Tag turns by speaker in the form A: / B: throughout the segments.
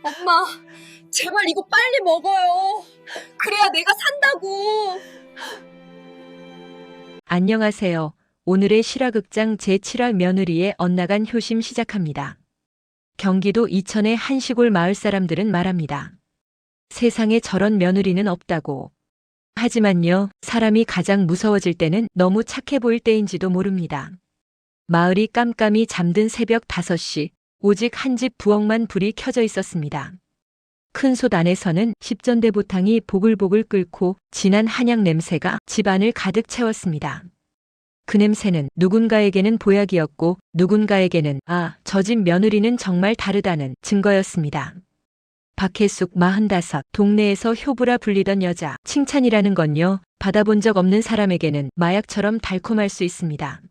A: 엄마, 제발 이거 빨리 먹어요. 그래야 내가 산다고.
B: 안녕하세요. 오늘의 실화극장 제7화 며느리의 엇나간 효심 시작합니다. 경기도 이천의 한 시골 마을 사람들은 말합니다. 세상에 저런 며느리는 없다고. 하지만요, 사람이 가장 무서워질 때는 너무 착해 보일 때인지도 모릅니다. 마을이 깜깜이 잠든 새벽 5시, 오직 한 집 부엌만 불이 켜져 있었습니다. 큰 솥 안에서는 십전대보탕이 보글보글 끓고 진한 한약 냄새가 집안을 가득 채웠습니다. 그 냄새는 누군가에게는 보약이었고 누군가에게는 저 집 며느리는 정말 다르다는 증거였습니다. 박혜숙 45, 동네에서 효부라 불리던 여자. 칭찬이라는 건요, 받아본 적 없는 사람에게는 마약처럼 달콤할 수 있습니다.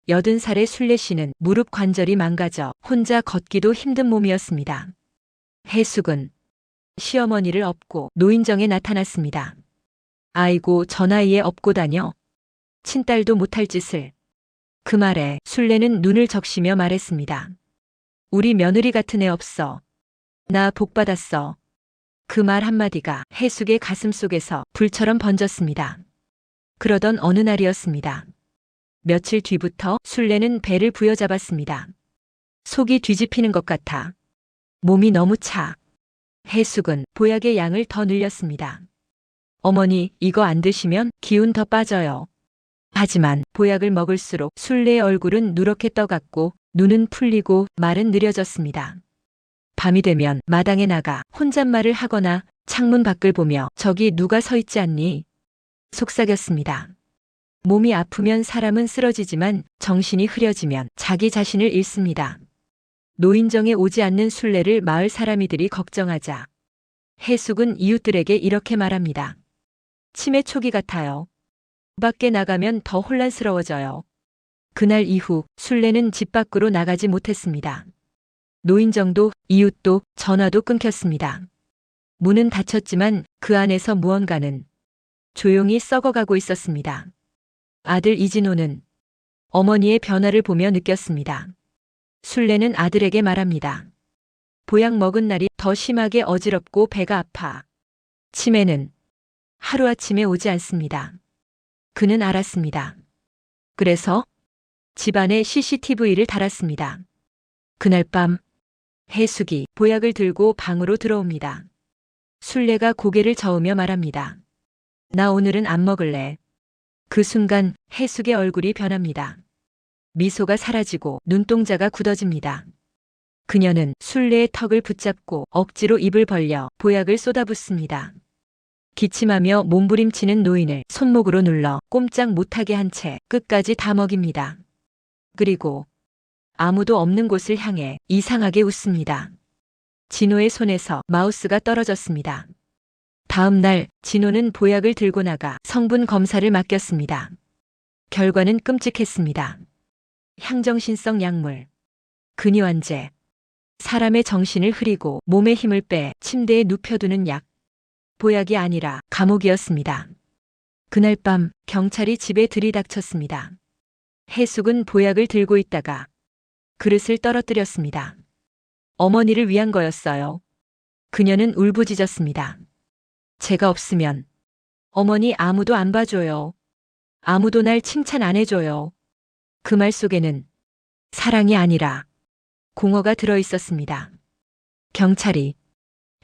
B: 80살의 순례 씨는 무릎 관절이 망가져 혼자 걷기도 힘든 몸이었습니다. 혜숙은 시어머니를 업고 노인정에 나타났습니다. 아이고, 저 나이에 업고 다녀. 친딸도 못할 짓을. 그 말에 순례는 눈을 적시며 말했습니다. 우리 며느리 같은 애 없어. 나 복 받았어. 그 말 한마디가 혜숙의 가슴 속에서 불처럼 번졌습니다. 그러던 어느 날이었습니다. 며칠 뒤부터 순례는 배를 부여잡았습니다. 속이 뒤집히는 것 같아. 몸이 너무 차. 혜숙은 보약의 양을 더 늘렸습니다. 어머니, 이거 안 드시면 기운 더 빠져요. 하지만 보약을 먹을수록 순례의 얼굴은 누렇게 떠갔고 눈은 풀리고 말은 느려졌습니다. 밤이 되면 마당에 나가 혼잣말을 하거나 창문 밖을 보며 저기 누가 서 있지 않니? 속삭였습니다. 몸이 아프면 사람은 쓰러지지만 정신이 흐려지면 자기 자신을 잃습니다. 노인정에 오지 않는 순례를 마을 사람이들이 걱정하자 혜숙은 이웃들에게 이렇게 말합니다. 치매 초기 같아요. 밖에 나가면 더 혼란스러워져요. 그날 이후 순례는 집 밖으로 나가지 못했습니다. 노인정도 이웃도 전화도 끊겼습니다. 문은 닫혔지만 그 안에서 무언가는 조용히 썩어가고 있었습니다. 아들 이진호는 어머니의 변화를 보며 느꼈습니다. 순례는 아들에게 말합니다. 보약 먹은 날이 더 심하게 어지럽고 배가 아파. 치매는 하루아침에 오지 않습니다. 그는 알았습니다. 그래서 집안에 CCTV를 달았습니다. 그날 밤 혜숙이 보약을 들고 방으로 들어옵니다. 순례가 고개를 저으며 말합니다. 나 오늘은 안 먹을래. 그 순간 혜숙의 얼굴이 변합니다. 미소가 사라지고 눈동자가 굳어집니다. 그녀는 순례의 턱을 붙잡고 억지로 입을 벌려 보약을 쏟아붓습니다. 기침하며 몸부림치는 노인을 손목으로 눌러 꼼짝 못하게 한 채 끝까지 다 먹입니다. 그리고 아무도 없는 곳을 향해 이상하게 웃습니다. 진호의 손에서 마우스가 떨어졌습니다. 다음 날 진호는 보약을 들고 나가 성분 검사를 맡겼습니다. 결과는 끔찍했습니다. 향정신성 약물, 근위환제, 사람의 정신을 흐리고 몸에 힘을 빼 침대에 눕혀두는 약, 보약이 아니라 감옥이었습니다. 그날 밤 경찰이 집에 들이닥쳤습니다. 혜숙은 보약을 들고 있다가 그릇을 떨어뜨렸습니다. 어머니를 위한 거였어요. 그녀는 울부짖었습니다. 제가 없으면 어머니 아무도 안 봐줘요. 아무도 날 칭찬 안 해줘요. 그 말 속에는 사랑이 아니라 공허가 들어 있었습니다. 경찰이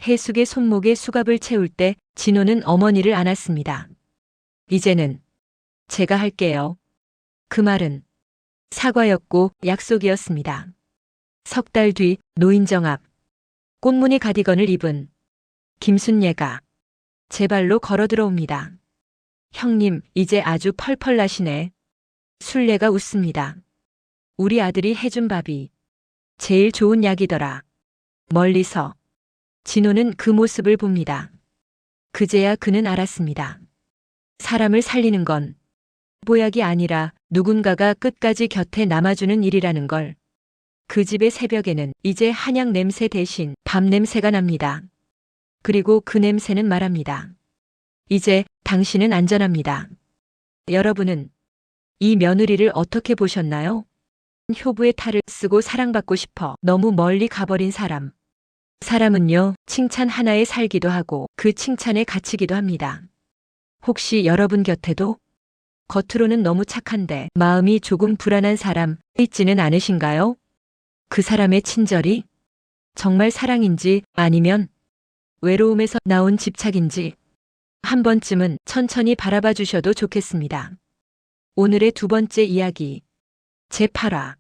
B: 혜숙의 손목에 수갑을 채울 때 진호는 어머니를 안았습니다. 이제는 제가 할게요. 그 말은 사과였고 약속이었습니다. 석 달 뒤 노인정 앞 꽃무늬 가디건을 입은 김순례가 제 발로 걸어 들어옵니다. 형님, 이제 아주 펄펄 나시네. 순례가 웃습니다. 우리 아들이 해준 밥이 제일 좋은 약이더라. 멀리서 진호는 그 모습을 봅니다. 그제야 그는 알았습니다. 사람을 살리는 건 보약이 아니라 누군가가 끝까지 곁에 남아주는 일이라는 걸. 그 집의 새벽에는 이제 한약 냄새 대신 밤 냄새가 납니다. 그리고 그 냄새는 말합니다. 이제 당신은 안전합니다. 여러분은 이 며느리를 어떻게 보셨나요? 효부의 탈을 쓰고 사랑받고 싶어 너무 멀리 가버린 사람. 사람은요, 칭찬 하나에 살기도 하고 그 칭찬에 갇히기도 합니다. 혹시 여러분 곁에도 겉으로는 너무 착한데 마음이 조금 불안한 사람 있지는 않으신가요? 그 사람의 친절이 정말 사랑인지 아니면 외로움에서 나온 집착인지 한 번쯤은 천천히 바라봐 주셔도 좋겠습니다. 오늘의 두 번째 이야기, 제8화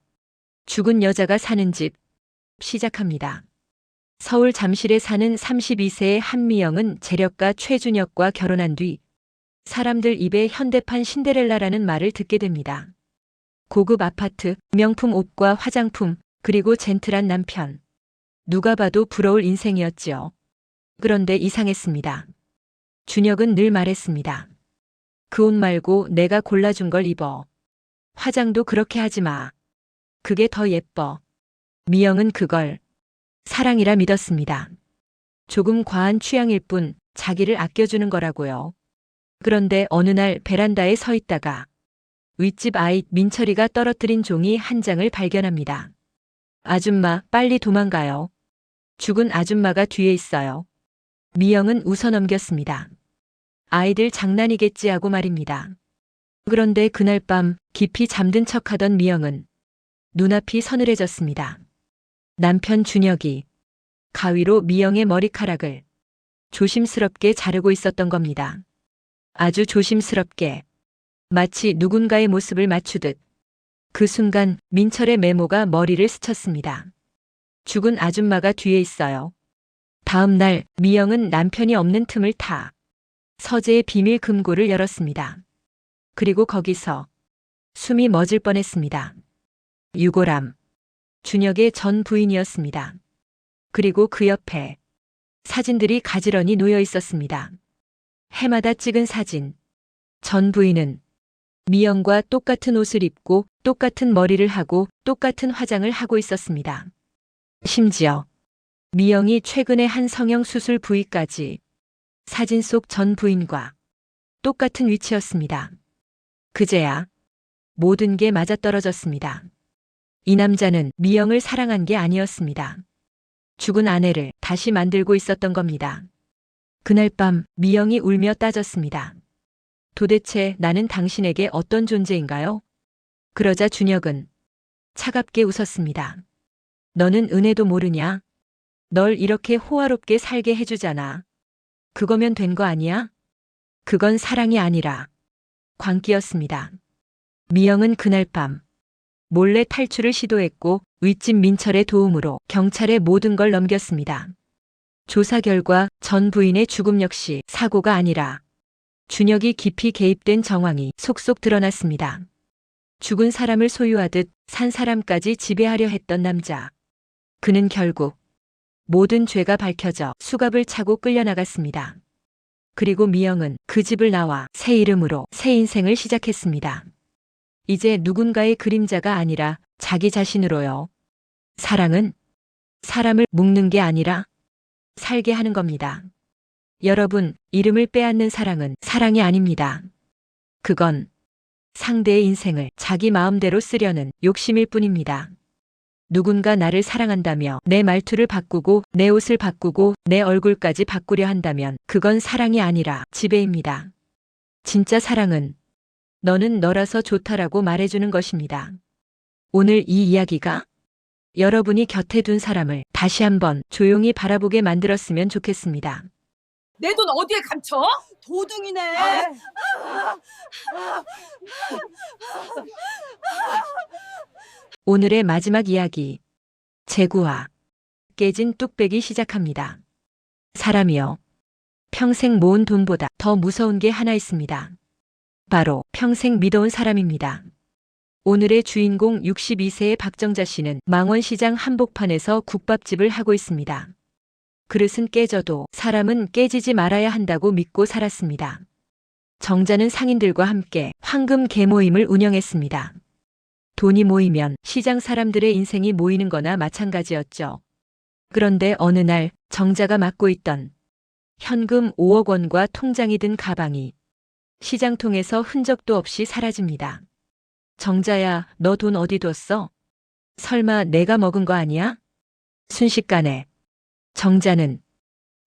B: 죽은 여자가 사는 집 시작합니다. 서울 잠실에 사는 32세의 한미영은 재력가 최준혁과 결혼한 뒤 사람들 입에 현대판 신데렐라라는 말을 듣게 됩니다. 고급 아파트, 명품 옷과 화장품, 그리고 젠틀한 남편. 누가 봐도 부러울 인생이었지요. 그런데 이상했습니다. 준혁은 늘 말했습니다. 그 옷 말고 내가 골라준 걸 입어. 화장도 그렇게 하지 마. 그게 더 예뻐. 미영은 그걸 사랑이라 믿었습니다. 조금 과한 취향일 뿐 자기를 아껴주는 거라고요. 그런데 어느 날 베란다에 서 있다가 윗집 아이 민철이가 떨어뜨린 종이 한 장을 발견합니다. 아줌마, 빨리 도망가요. 죽은 아줌마가 뒤에 있어요. 미영은 웃어 넘겼습니다. 아이들 장난이겠지 하고 말입니다. 그런데 그날 밤 깊이 잠든 척하던 미영은 눈앞이 서늘해졌습니다. 남편 준혁이 가위로 미영의 머리카락을 조심스럽게 자르고 있었던 겁니다. 아주 조심스럽게, 마치 누군가의 모습을 맞추듯. 그 순간 민철의 메모가 머리를 스쳤습니다. 죽은 아줌마가 뒤에 있어요. 다음 날 미영은 남편이 없는 틈을 타 서재의 비밀 금고를 열었습니다. 그리고 거기서 숨이 멎을 뻔했습니다. 유골함, 준혁의 전 부인이었습니다. 그리고 그 옆에 사진들이 가지런히 놓여 있었습니다. 해마다 찍은 사진. 전 부인은 미영과 똑같은 옷을 입고 똑같은 머리를 하고 똑같은 화장을 하고 있었습니다. 심지어 미영이 최근에 한 성형 수술 부위까지 사진 속 전 부인과 똑같은 위치였습니다. 그제야 모든 게 맞아떨어졌습니다. 이 남자는 미영을 사랑한 게 아니었습니다. 죽은 아내를 다시 만들고 있었던 겁니다. 그날 밤 미영이 울며 따졌습니다. 도대체 나는 당신에게 어떤 존재인가요? 그러자 준혁은 차갑게 웃었습니다. 너는 은혜도 모르냐? 널 이렇게 호화롭게 살게 해주잖아. 그거면 된 거 아니야? 그건 사랑이 아니라 광기였습니다. 미영은 그날 밤 몰래 탈출을 시도했고 윗집 민철의 도움으로 경찰에 모든 걸 넘겼습니다. 조사 결과 전 부인의 죽음 역시 사고가 아니라 준혁이 깊이 개입된 정황이 속속 드러났습니다. 죽은 사람을 소유하듯 산 사람까지 지배하려 했던 남자. 그는 결국 모든 죄가 밝혀져 수갑을 차고 끌려나갔습니다. 그리고 미영은 그 집을 나와 새 이름으로 새 인생을 시작했습니다. 이제 누군가의 그림자가 아니라 자기 자신으로요. 사랑은 사람을 묶는 게 아니라 살게 하는 겁니다. 여러분, 이름을 빼앗는 사랑은 사랑이 아닙니다. 그건 상대의 인생을 자기 마음대로 쓰려는 욕심일 뿐입니다. 누군가 나를 사랑한다며 내 말투를 바꾸고 내 옷을 바꾸고 내 얼굴까지 바꾸려 한다면 그건 사랑이 아니라 지배입니다. 진짜 사랑은 너는 너라서 좋다라고 말해주는 것입니다. 오늘 이 이야기가 여러분이 곁에 둔 사람을 다시 한번 조용히 바라보게 만들었으면 좋겠습니다.
A: 내 돈 어디에 감춰?
C: 도둑이네.
B: 오늘의 마지막 이야기, 제9화 깨진 뚝배기 시작합니다. 사람이요, 평생 모은 돈보다 더 무서운 게 하나 있습니다. 바로 평생 믿어온 사람입니다. 오늘의 주인공 62세의 박정자 씨는 망원시장 한복판에서 국밥집을 하고 있습니다. 그릇은 깨져도 사람은 깨지지 말아야 한다고 믿고 살았습니다. 정자는 상인들과 함께 황금 계모임을 운영했습니다. 돈이 모이면 시장 사람들의 인생이 모이는 거나 마찬가지였죠. 그런데 어느 날 정자가 맡고 있던 현금 5억 원과 통장이 든 가방이 시장통에서 흔적도 없이 사라집니다. 정자야, 너 돈 어디 뒀어? 설마 내가 먹은 거 아니야? 순식간에 정자는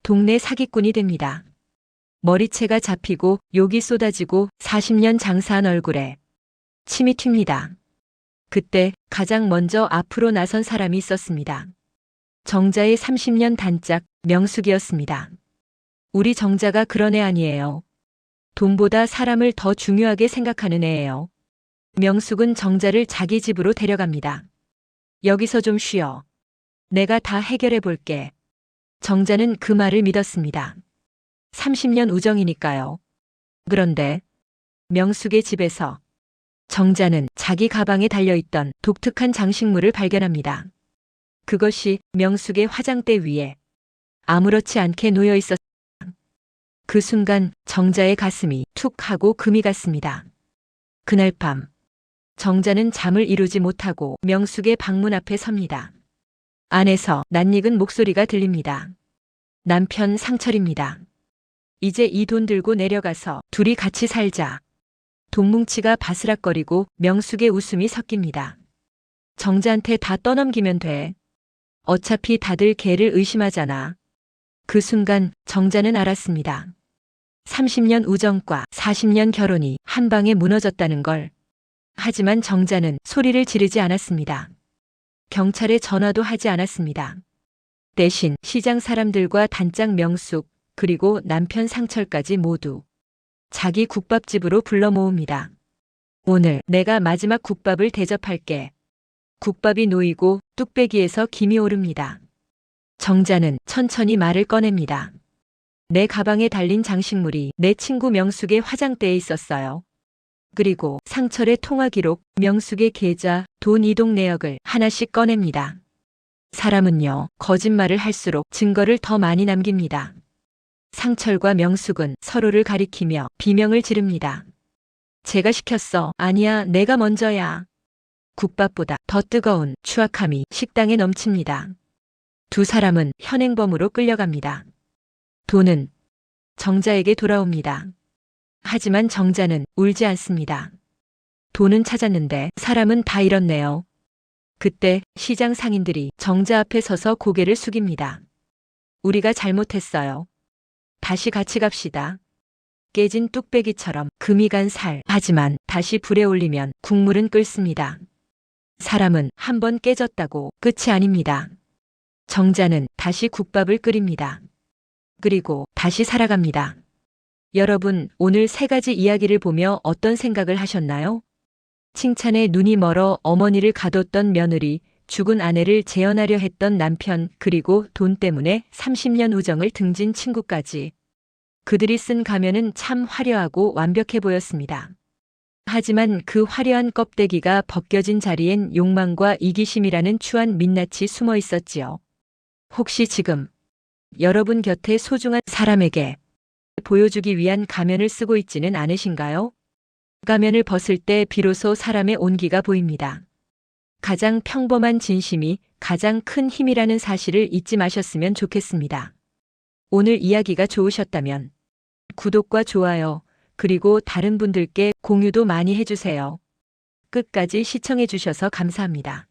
B: 동네 사기꾼이 됩니다. 머리채가 잡히고 욕이 쏟아지고 40년 장사한 얼굴에 침이 튑니다. 그때 가장 먼저 앞으로 나선 사람이 있었습니다. 정자의 30년 단짝 명숙이었습니다. 우리 정자가 그런 애 아니에요. 돈보다 사람을 더 중요하게 생각하는 애예요. 명숙은 정자를 자기 집으로 데려갑니다. 여기서 좀 쉬어. 내가 다 해결해 볼게. 정자는 그 말을 믿었습니다. 30년 우정이니까요. 그런데 명숙의 집에서 정자는 자기 가방에 달려있던 독특한 장식물을 발견합니다. 그것이 명숙의 화장대 위에 아무렇지 않게 놓여 있었습니다. 그 순간 정자의 가슴이 툭 하고 금이 갔습니다. 그날 밤 정자는 잠을 이루지 못하고 명숙의 방문 앞에 섭니다. 안에서 낯익은 목소리가 들립니다. 남편 상철입니다. 이제 이 돈 들고 내려가서 둘이 같이 살자. 돈뭉치가 바스락거리고 명숙의 웃음이 섞입니다. 정자한테 다 떠넘기면 돼. 어차피 다들 걔를 의심하잖아. 그 순간 정자는 알았습니다. 30년 우정과 40년 결혼이 한 방에 무너졌다는 걸. 하지만 정자는 소리를 지르지 않았습니다. 경찰에 전화도 하지 않았습니다. 대신 시장 사람들과 단짝 명숙 그리고 남편 상철까지 모두 자기 국밥집으로 불러 모읍니다. 오늘 내가 마지막 국밥을 대접할게. 국밥이 놓이고 뚝배기에서 김이 오릅니다. 정자는 천천히 말을 꺼냅니다. 내 가방에 달린 장식물이 내 친구 명숙의 화장대에 있었어요. 그리고 상철의 통화 기록, 명숙의 계좌, 돈 이동 내역을 하나씩 꺼냅니다. 사람은요, 거짓말을 할수록 증거를 더 많이 남깁니다. 상철과 명숙은 서로를 가리키며 비명을 지릅니다. 제가 시켰어. 아니야, 내가 먼저야. 국밥보다 더 뜨거운 추악함이 식당에 넘칩니다. 두 사람은 현행범으로 끌려갑니다. 돈은 정자에게 돌아옵니다. 하지만 정자는 울지 않습니다. 돈은 찾았는데 사람은 다 잃었네요. 그때 시장 상인들이 정자 앞에 서서 고개를 숙입니다. 우리가 잘못했어요. 다시 같이 갑시다. 깨진 뚝배기처럼 금이 간 살. 하지만 다시 불에 올리면 국물은 끓습니다. 사람은 한 번 깨졌다고 끝이 아닙니다. 정자는 다시 국밥을 끓입니다. 그리고 다시 살아갑니다. 여러분, 오늘 세 가지 이야기를 보며 어떤 생각을 하셨나요? 칭찬에 눈이 멀어 어머니를 가뒀던 며느리, 죽은 아내를 재혼하려 했던 남편, 그리고 돈 때문에 30년 우정을 등진 친구까지. 그들이 쓴 가면은 참 화려하고 완벽해 보였습니다. 하지만 그 화려한 껍데기가 벗겨진 자리엔 욕망과 이기심이라는 추한 민낯이 숨어 있었지요. 혹시 지금 여러분 곁에 소중한 사람에게 보여주기 위한 가면을 쓰고 있지는 않으신가요? 가면을 벗을 때 비로소 사람의 온기가 보입니다. 가장 평범한 진심이 가장 큰 힘이라는 사실을 잊지 마셨으면 좋겠습니다. 오늘 이야기가 좋으셨다면 구독과 좋아요, 그리고 다른 분들께 공유도 많이 해주세요. 끝까지 시청해 주셔서 감사합니다.